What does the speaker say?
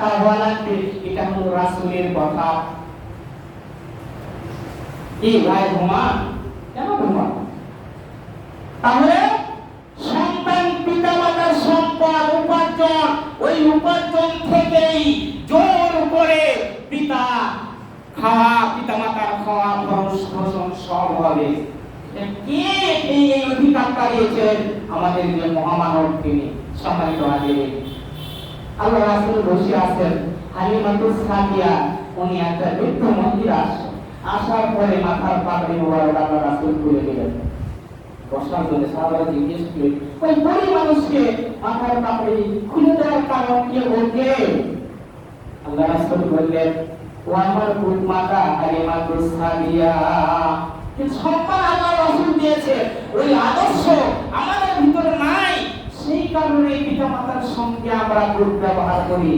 টাকা হওয়া লাগবে, এটা হলো রাসূলের কথা। এই ভাই ঘুমা কেন ঘুমা? তাহলে সন্তান পিতামাতার সম্পদ উপার্জন, ওই উপার্জন থেকেই জোর করে পিতামাতার খাওয়া খরচ খরচ সব হবে। কে এই অধিকারটা দিয়েছেন? আমাদের যে মহামানব তিনি, সম্মানিত হাজির। আল্লাহ রাসূল বসে আছেন, হালিমাতুস সাদিয়া উনি একটা বৃদ্ধ মহিলা আসার পরে মাথার পাগড়ি মোবারক আল্লাহ রাসূল খুলে দিলেন। বসার জন্য সাহাবারা জিজ্ঞেস করলেন, ওই বুড়ি মানুষকে মাথার পাগড়ি খুলে দেওয়ার কারণ কি বলতে? আল্লাহ রাসূল বললেন, ও আমার মাতা হালিমাতুস সাদিয়া, যে সম্মান আল্লাহ রাসূল দিয়েছে, ওই আদর্শ আমাদের ভিতরে নাই, সেই কারণে পিতামাতার সঙ্গে আমরা দুর্ব্যবহার করি।